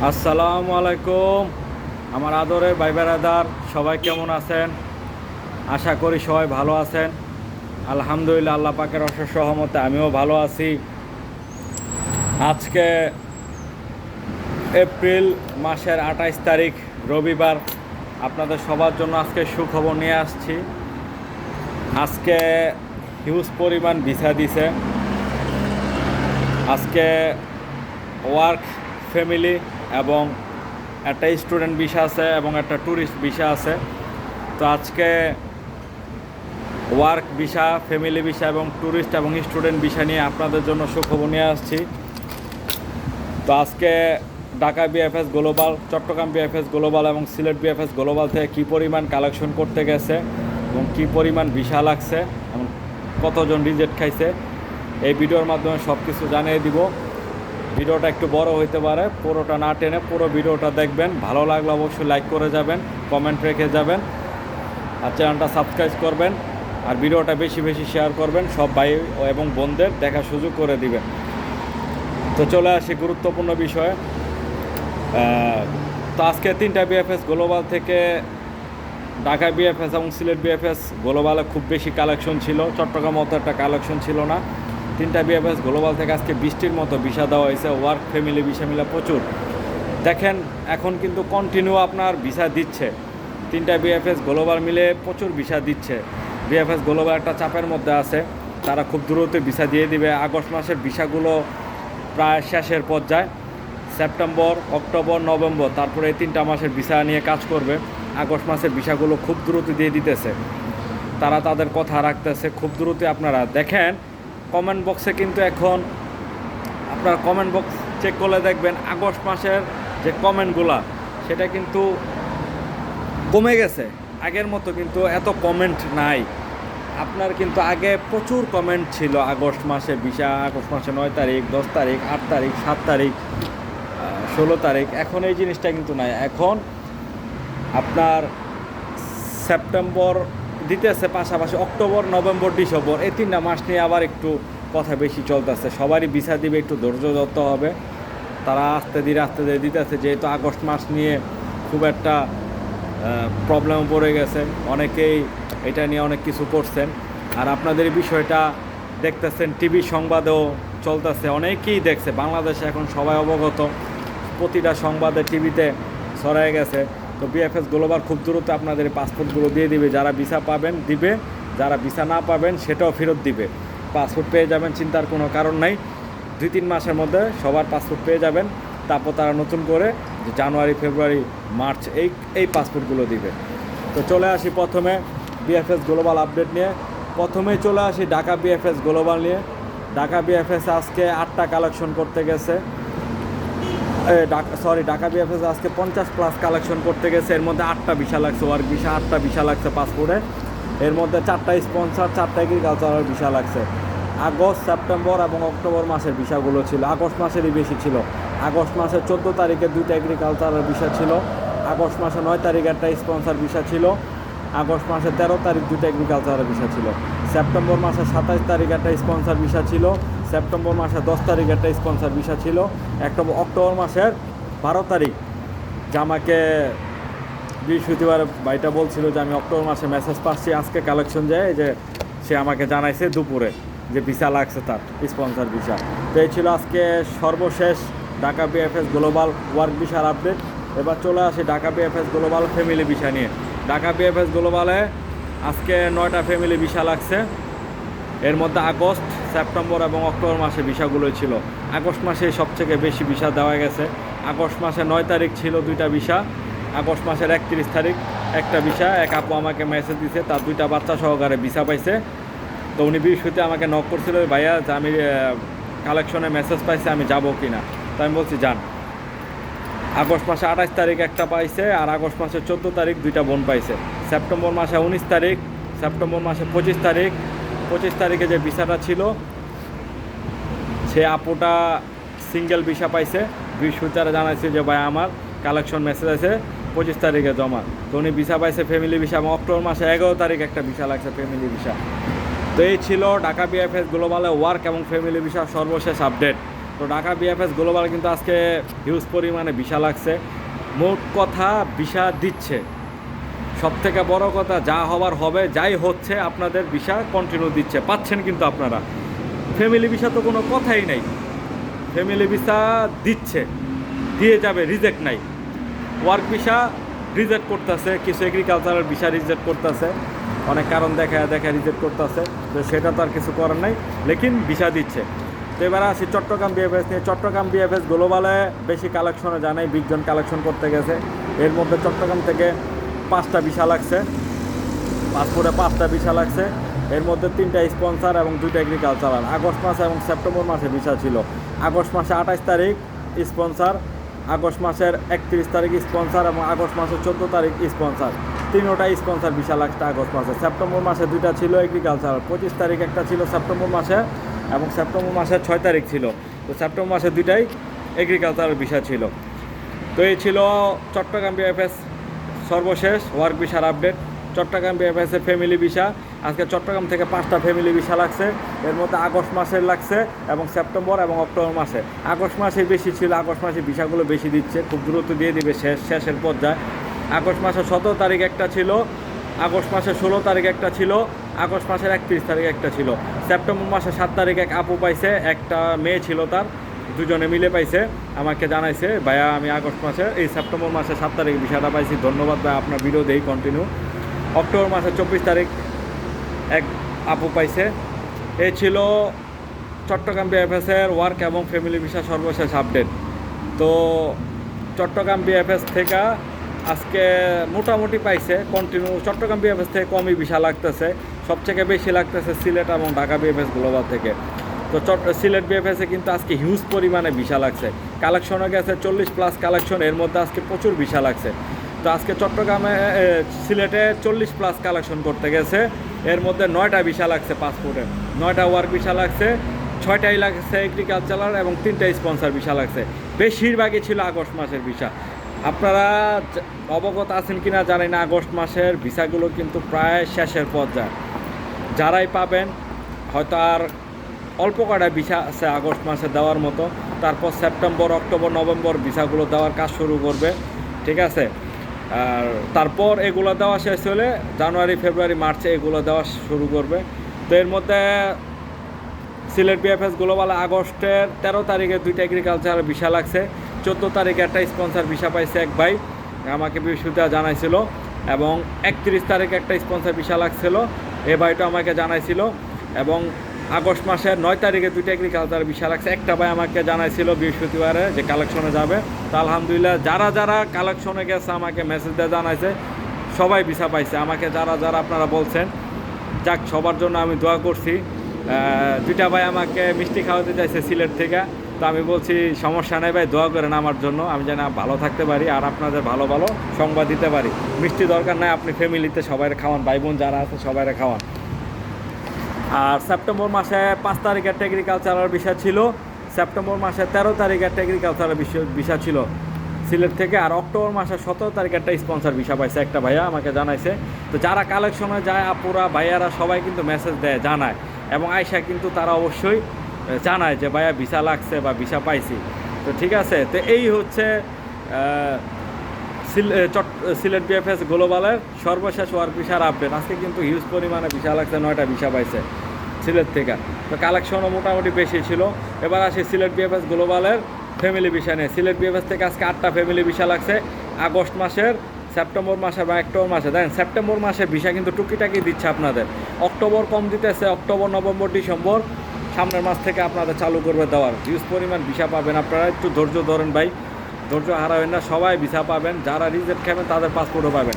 আসসালামু আলাইকুম। আমার আদরের ভাই বেড়াদার সবাই কেমন আছেন? আশা করি সবাই ভালো আছেন। আলহামদুলিল্লাহ, আল্লাহ পাকের অশেষ রহমতে আমিও ভালো আছি। আজকে এপ্রিল মাসের 28 তারিখ রবিবার। আপনাদের সবার জন্য আজকে সুখবর নিয়ে আসছি। আজকে হিউজ পরিমাণ ভিসা দিছে। আজকে ওয়ার্ক, ফ্যামিলি এবং একটা স্টুডেন্ট ভিসা আছে এবং একটা ট্যুরিস্ট ভিসা আছে। তো আজকে ওয়ার্ক ভিসা, ফ্যামিলি ভিসা এবং ট্যুরিস্ট এবং স্টুডেন্ট ভিসা নিয়ে আপনাদের জন্য সুখবর নিয়ে আসছি। তো আজকে Dhaka BFS global, Chattogram BFS global এবং সিলেট বিএফএস গ্লোবাল থেকে কী পরিমাণ কালেকশন করতে গেছে এবং কী পরিমাণ ভিসা লাগছে এবং কতজন রিজেক্ট খাইছে, এই ভিডিওর মাধ্যমে সব কিছু জানিয়ে দিব। ভিডিওটা একটু বড় হইতে পারে, পুরোটা না টেনে পুরো ভিডিওটা দেখবেন। ভালো লাগলে অবশ্যই লাইক করে যাবেন, কমেন্ট রেখে যাবেন, আর চ্যানেলটা সাবস্ক্রাইব করবেন, আর ভিডিওটা বেশি বেশি শেয়ার করবেন। সব ভাই এবং বোনদের দেখার সুযোগ করে দিবেন। তো চলে আসি গুরুত্বপূর্ণ বিষয়ে। তো আজকে 3টা বিএফএস গ্লোবাল থেকে ঢাকা বিএফএস এবং সিলেট বিএফএস গ্লোবালে খুব বেশি কালেকশন ছিল, চট্টগ্রাম মতো একটা কালেকশন ছিল না। 3টা বিএফএস গ্লোবাল থেকে আজকে 20টির মতো ভিসা দেওয়া হয়েছে। ওয়ার্ক, ফ্যামিলি ভিসা মিলে প্রচুর। দেখেন, এখন কিন্তু কন্টিনিউ আপনার ভিসা দিচ্ছে। 3টা বিএফএস গ্লোবাল মিলে প্রচুর ভিসা দিচ্ছে। বিএফএস গ্লোবাল একটা চাপের মধ্যে আছে, তারা খুব দ্রুত ভিসা দিয়ে দিবে। আগস্ট মাসের ভিসাগুলো প্রায় শেষের পর্যায়ে। সেপ্টেম্বর, অক্টোবর, নভেম্বর, তারপরে এই 3টা মাসের ভিসা নিয়ে কাজ করবে। আগস্ট মাসের ভিসাগুলো খুব দ্রুত দিয়ে দিতেছে, তারা তাদের কথা রাখতেছে খুব দ্রুত। আপনারা দেখেন কমেন্ট বক্সে, কিন্তু এখন আপনার কমেন্ট বক্স চেক করলে দেখবেন আগস্ট মাসের যে কমেন্টগুলা সেটা কিন্তু কমে গেছে। আগের মতো কিন্তু এত কমেন্ট নাই। আপনার কিন্তু আগে প্রচুর কমেন্ট ছিল আগস্ট মাসে ভিসা, আগস্ট মাসে 9 তারিখ, 10 তারিখ, 8 তারিখ, 7 তারিখ, 16 তারিখ। এখন এই জিনিসটা কিন্তু নাই। এখন আপনার সেপ্টেম্বর দিতেছে, পাশাপাশি অক্টোবর, নভেম্বর, ডিসেম্বর, এই 3টা মাস নিয়ে আবার একটু কথা বেশি চলতেছে। সবারই ভিসা দিবে, একটু ধৈর্য ধরতে হবে। তারা আস্তে ধীরে দিতেছে, যেহেতু আগস্ট মাস নিয়ে খুব একটা প্রবলেমে পড়ে গেছে। অনেকেই এটা নিয়ে অনেক কিছু করছেন, আর আপনাদের এই বিষয়টা দেখতেছেন টিভি সংবাদেও চলতেছে, অনেকেই দেখছে। বাংলাদেশে এখন সবাই অবগত, প্রতিটা সংবাদে টিভিতে ছড়ায় গেছে। তো বিএফএস গ্লোবাল খুব দ্রুত আপনাদের পাসপোর্টগুলো দিয়ে দিবে। যারা ভিসা পাবেন দিবে, যারা ভিসা না পাবেন সেটাও ফেরত দিবে। পাসপোর্ট পেয়ে যাবেন, চিন্তার কোনো কারণ নাই। 2-3 মাসের মধ্যে সবার পাসপোর্ট পেয়ে যাবেন। তারপর তারা নতুন করে যে জানুয়ারি, ফেব্রুয়ারি, মার্চ এই পাসপোর্টগুলো দিবে। তো চলে আসি প্রথমে বিএফএস গ্লোবাল আপডেট নিয়ে। প্রথমেই চলে আসি ঢাকা বিএফএস গ্লোবাল নিয়ে। ঢাকা বিএফএস আজকে 8টা কালেকশন করতে গেছে। ঢাকা বিএফএস আজকে 50+ কালেকশন করতে গেছে। এর মধ্যে 8টা ভিসা লাগছে, ওয়ার্ক ভিসা 8টা ভিসা লাগছে পাসপোর্টে। এর মধ্যে 4টা স্পন্সর, 4টা এগ্রিকালচারাল ভিসা লাগছে। আগস্ট, সেপ্টেম্বর এবং অক্টোবর মাসের ভিসাগুলো ছিল, আগস্ট মাসেরই বেশি ছিল। আগস্ট মাসের 14 তারিখে 2টা এগ্রিকালচারাল ভিসা ছিল। আগস্ট মাসে 9 তারিখে একটা স্পন্সর ভিসা ছিল। আগস্ট মাসে 13 তারিখ 2টা এগ্রিকালচারাল ভিসা ছিল। সেপ্টেম্বর মাসে 27 তারিখ একটা স্পন্সর ভিসা ছিল। সেপ্টেম্বর মাসে 10 তারিখ একটা স্পন্সর ভিসা ছিল। অক্টোবর মাসের 12 তারিখ, যে আমাকে বৃহস্পতিবার ভাইটা বলছিল যে আমি অক্টোবর মাসে মেসেজ পাচ্ছি, আজকে কালেকশন যায়, যে সে আমাকে জানাইছে দুপুরে যে ভিসা লাগছে, তার স্পন্সর ভিসা। তো এই ছিল আজকে সর্বশেষ ঢাকা বিএফএস গ্লোবাল ওয়ার্ক ভিসার আপডেট। এবার চলে আসি Dhaka BFS global family visa নিয়ে। ঢাকা বিএফএস গ্লোবালে আজকে 9টা ফ্যামিলি ভিসা লাগছে। এর মধ্যে আগস্ট, সেপ্টেম্বর এবং অক্টোবর মাসে ভিসাগুলো ছিল। আগস্ট মাসে সবথেকে বেশি ভিসা দেওয়া গেছে। আগস্ট মাসে 9 তারিখ ছিল 2টা ভিসা। আগস্ট মাসের 31 তারিখ একটা ভিসা। এক আপু আমাকে মেসেজ দিছে, তার 2টা বাচ্চা সহকারে ভিসা পাইছে। তো উনি বৃহস্পতি আমাকে নক করছিল, ভাইয়া যে আমি কালেকশনে মেসেজ পাইছি, আমি যাব কি না। তো আমি বলছি যান। আগস্ট মাসে 28 তারিখ একটা পাইছে, আর আগস্ট মাসে 14 তারিখ 2টা বোন পাইছে। সেপ্টেম্বর মাসে 19 তারিখ, সেপ্টেম্বর মাসে 25 তারিখ, 25 তারিখে যে ভিসাটা ছিল সে আপুটা সিঙ্গেল ভিসা পাইছে। বৃহস্পতিবার জানাইছে যে ভাই আমার কালেকশন মেসেজ আছে 25 তারিখে জমা। তো উনি ভিসা পাইছে ফ্যামিলি ভিসা, এবং অক্টোবর মাসে 11 তারিখ একটা ভিসা লাগছে ফ্যামিলি ভিসা। তো এই ছিল ঢাকা বিএফএস গ্লোবালে ওয়ার্ক এবং ফ্যামিলি ভিসা সর্বশেষ আপডেট। তো ঢাকা বিএফএস গ্লোবাল কিন্তু আজকে হিউজ পরিমাণে ভিসা লাগছে। মোট কথা ভিসা দিচ্ছে, সবথেকে বড় কথা যা হবার হবে, যাই হচ্ছে আপনাদের ভিসা কন্টিনিউ দিচ্ছে, পাচ্ছেন কিন্তু আপনারা। ফ্যামিলি ভিসা তো কোনো কথাই নাই, ফ্যামিলি ভিসা দিচ্ছে, দিয়ে যাবে, রিজেক্ট নাই। ওয়ার্ক ভিসা রিজেক্ট করতেছে, কিছু এগ্রিকালচারাল ভিসা রিজেক্ট করতেছে, অনেক কারণ দেখা রিজেক্ট করতেছে, তো সেটা তো আর কিছু করার নাই, লেকিন ভিসা দিচ্ছে। তো এবার আসি চট্টগ্রাম বিএফএস নিয়ে। চট্টগ্রাম বিএফএস গ্লোবালে বেশি কালেকশনে জানাই, 20 জন কালেকশন করতে গেছে। এর মধ্যে চট্টগ্রাম থেকে 5টা ভিসা লাগছে, পাসপোর্টে 5টা ভিসা লাগছে। এর মধ্যে 3টা স্পন্সার এবং 2টা এগ্রিকালচারাল। আগস্ট মাসে এবং সেপ্টেম্বর মাসে ভিসা ছিল। আগস্ট মাসে 28 তারিখ স্পন্সার, আগস্ট মাসের 31 তারিখ স্পন্সার এবং আগস্ট মাসের 14 তারিখ স্পন্সার। 3টা স্পন্সার ভিসা লাগছে আগস্ট মাসে। সেপ্টেম্বর মাসে 2টা ছিল এগ্রিকালচারাল, 25 তারিখ একটা ছিল সেপ্টেম্বর মাসে এবং সেপ্টেম্বর মাসের 6 তারিখ ছিল। তো সেপ্টেম্বর মাসে 2টাই এগ্রিকালচারাল ভিসা ছিল। তো এই ছিল চট্টগ্রাম বিএফএস সর্বশেষ ওয়ার্ক ভিসার আপডেট। চট্টগ্রাম বিএফএসের ফ্যামিলি ভিসা আজকে চট্টগ্রাম থেকে 5টা ফ্যামিলি ভিসা লাগছে। এর মধ্যে আগস্ট মাসের লাগছে এবং সেপ্টেম্বর এবং অক্টোবর মাসে। আগস্ট মাসে বেশি ছিল, আগস্ট মাসে ভিসাগুলো বেশি দিচ্ছে, খুব দ্রুত দিয়ে দিবে, শেষের পর্যায়ে। আগস্ট মাসের 17 তারিখ একটা ছিল, আগস্ট মাসের 16 তারিখ একটা ছিল, আগস্ট মাসের 31 তারিখ একটা ছিল। সেপ্টেম্বর মাসে 7 তারিখ এক আপু পাইছে, একটা মেয়ে ছিল তার, দুজনে মিলে পাইছে, আমাকে জানাইছে ভাইয়া আমি আগস্ট মাসে এই সেপ্টেম্বর মাসে 7 তারিখ ভিসাটা পাইছি, ধন্যবাদ ভাই, আপনার ভিডিও দেই কন্টিনিউ। অক্টোবর মাসে 24 তারিখ এক আপু পাইছে। এই ছিল চট্টগ্রাম বিএফএসের ওয়ার্ক এবং ফ্যামিলি ভিসা সর্বশেষ আপডেট। তো চট্টগ্রাম বিএফএস থেকে আজকে মোটামুটি পাইছে কন্টিনিউ। চট্টগ্রাম বিএফএস থেকে কমই ভিসা লাগতেছে, সবথেকে বেশি লাগতেছে সিলেট এবং ঢাকা বিএফএস গ্লোবাল থেকে। তো সিলেট বিএফএসে কিন্তু আজকে হিউজ পরিমাণে ভিসা লাগছে, কালেকশনও গেছে 40+ কালেকশন, এর মধ্যে আজকে প্রচুর ভিসা লাগছে। তো আজকে চট্টগ্রামে সিলেটে 40+ কালেকশন করতে গেছে, এর মধ্যে 9টা ভিসা লাগছে পাসপোর্টে, 9টা ওয়ার্ক ভিসা লাগছে, 6টাই লাগছে এগ্রিকালচারাল এবং 3টা স্পন্সার ভিসা লাগছে। বেশিরভাগই ছিল আগস্ট মাসের ভিসা। আপনারা অবগত আছেন কিনা জানি না, আগস্ট মাসের ভিসাগুলো কিন্তু প্রায় শেষের পর্যায়ে। যারাই পাবেন, হয়তো আর অল্প কটা ভিসা আছে আগস্ট মাসে দেওয়ার মতো, তারপর সেপ্টেম্বর, অক্টোবর, নভেম্বর ভিসাগুলো দেওয়ার কাজ শুরু করবে, ঠিক আছে। আর তারপর এগুলো দেওয়া শেষ হলে জানুয়ারি, ফেব্রুয়ারি, মার্চে এগুলো দেওয়া শুরু করবে। তো এর মধ্যে সিলেট বিএফএস গ্লোবাল আগস্টের 13 তারিখে 2টা এগ্রিকালচার ভিসা লাগছে, 14 তারিখে একটা স্পন্সার ভিসা পাইছে এক ভাই, আমাকে বৃহস্পতিবার জানাইছিল, এবং 31 তারিখে একটা স্পন্সার ভিসা লাগছিল, এ ভাইটা আমাকে জানাইছিল। এবং আগস্ট মাসের 9 তারিখে 2টা এগ্রিকালচার ভিসা লাগছে, একটা ভাই আমাকে জানাইছিল বৃহস্পতিবারে যে কালেকশনে যাবে। তো আলহামদুলিল্লাহ যারা যারা কালেকশনে গেছে আমাকে মেসেজ দিয়ে জানাইছে, সবাই ভিসা পাইছে। আমাকে যারা যারা আপনারা বলছেন, যাক সবার জন্য আমি দোয়া করছি। 2টা ভাই আমাকে মিষ্টি খাওয়াতে চাইছে সিলেট থেকে, তো আমি বলছি সমস্যা নেই ভাই, দোয়া করেন আমার জন্য, আমি যেন ভালো থাকতে পারি আর আপনাদের ভালো ভালো সংবাদ দিতে পারি। মিষ্টি দরকার নাই, আপনি ফ্যামিলিতে সবাই খাওয়ান, ভাই বোন যারা আছে সবাইরে খাওয়ান। আর সেপ্টেম্বর মাসে 5 তারিখে একটা এগ্রিকালচারাল ভিসা ছিল, সেপ্টেম্বর মাসে 13 তারিখে একটা এগ্রিকালচারাল ভিসা ছিল সিলেট থেকে, আর অক্টোবর মাসে 17 তারিখে একটা স্পন্সার ভিসা পাইছে একটা ভাইয়া আমাকে জানাইছে। তো যারা কালেকশনে যায় আপুরা ভাইয়ারা সবাই কিন্তু মেসেজ দেয়, জানায়, এবং আয়সা কিন্তু তারা অবশ্যই জানায় যে ভাইয়া ভিসা লাগছে বা ভিসা পাইছি। তো ঠিক আছে, তো এই হচ্ছে সিলেট বিএফএস গ্লোবালের সর্বশেষ ওয়ার্ক ভিসার আপডেট। আজকে কিন্তু হিউজ পরিমাণে ভিসা লাগছে, 9টা ভিসা পাইছে সিলেট থেকে। তো কালেকশনও মোটামুটি বেশি ছিল। এবার আসি সিলেট বিএফএস গ্লোবালের ফ্যামিলি ভিসা নিয়ে। সিলেট বিএফএস থেকে আজকে 8টা ফ্যামিলি ভিসা লাগছে আগস্ট মাসের, সেপ্টেম্বর মাসে বা অক্টোবর মাসে। দেখেন সেপ্টেম্বর মাসে ভিসা কিন্তু টুকিটাকি দিচ্ছে আপনাদের, অক্টোবর কম দিতেছে, অক্টোবর, নভেম্বর, ডিসেম্বর সামনের মাস থেকে আপনাদের চালু করবে দেওয়ার। হিউজ পরিমাণ ভিসা পাবেন আপনারা, একটু ধৈর্য ধরেন ভাই, ধৈর্য হারাবেন না, সবাই ভিসা পাবেন, যারা রিজেক্ট খাবেন তাদের পাসপোর্টও পাবেন।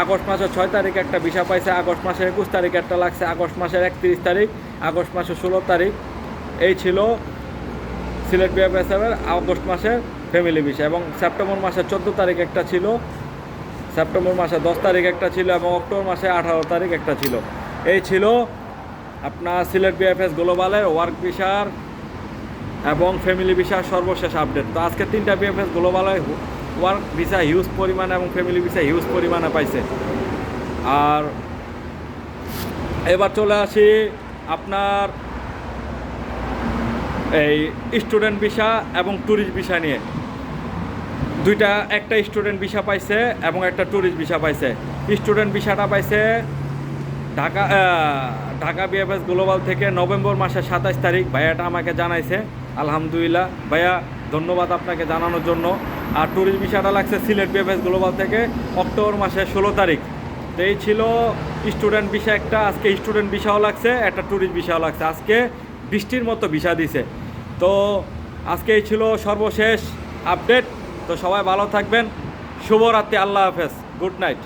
আগস্ট মাসের 6 তারিখে একটা ভিসা পাইছে, আগস্ট মাসের 21 তারিখে একটা লাগছে, আগস্ট মাসের 31 তারিখ, আগস্ট মাসের 16 তারিখ। এই ছিল সিলেট বিএফএসের আগস্ট মাসের ফ্যামিলি ভিসা। এবং সেপ্টেম্বর মাসের 14 তারিখ একটা ছিল, সেপ্টেম্বর মাসে 10 তারিখ একটা ছিল, এবং অক্টোবর মাসে 18 তারিখ একটা ছিল। এই ছিল আপনার সিলেট বিএফএস গ্লোবালের ওয়ার্ক ভিসার এবং ফ্যামিলি ভিসার সর্বশেষ আপডেট। তো আজকে 3টা বিএফএস গ্লোবালের ওয়ার্ক ভিসা হিউজ পরিমাণে এবং ফ্যামিলি ভিসা হিউজ পরিমাণে পাইছে। আর এবার চলে আসি আপনার এই স্টুডেন্ট ভিসা এবং ট্যুরিস্ট ভিসা নিয়ে দুইটা, একটা স্টুডেন্ট ভিসা পাইছে এবং একটা ট্যুরিস্ট ভিসা পাইছে। স্টুডেন্ট ভিসাটা পাইছে ঢাকা ঢাকা বিএফএস গ্লোবাল থেকে নভেম্বর মাসের 27 তারিখ। ভাইয়াটা আমাকে জানাইছে, আলহামদুলিল্লাহ ভাইয়া, ধন্যবাদ আপনাকে জানানোর জন্য। আর ট্যুরিস্ট ভিসাটা লাগছে সিলেট বিএফএস গ্লোবাল থেকে অক্টোবর মাসের 16 তারিখ। তো এই ছিল স্টুডেন্ট ভিসা একটা, আজকে স্টুডেন্ট ভিসাও লাগছে, একটা ট্যুরিস্ট ভিসাও লাগছে। আজকে বৃষ্টির মতো ভিসা দিছে। তো আজকে এই ছিল সর্বশেষ আপডেট। তো সবাই ভালো থাকবেন, শুভরাত্রি, আল্লাহ হাফেজ, গুড নাইট।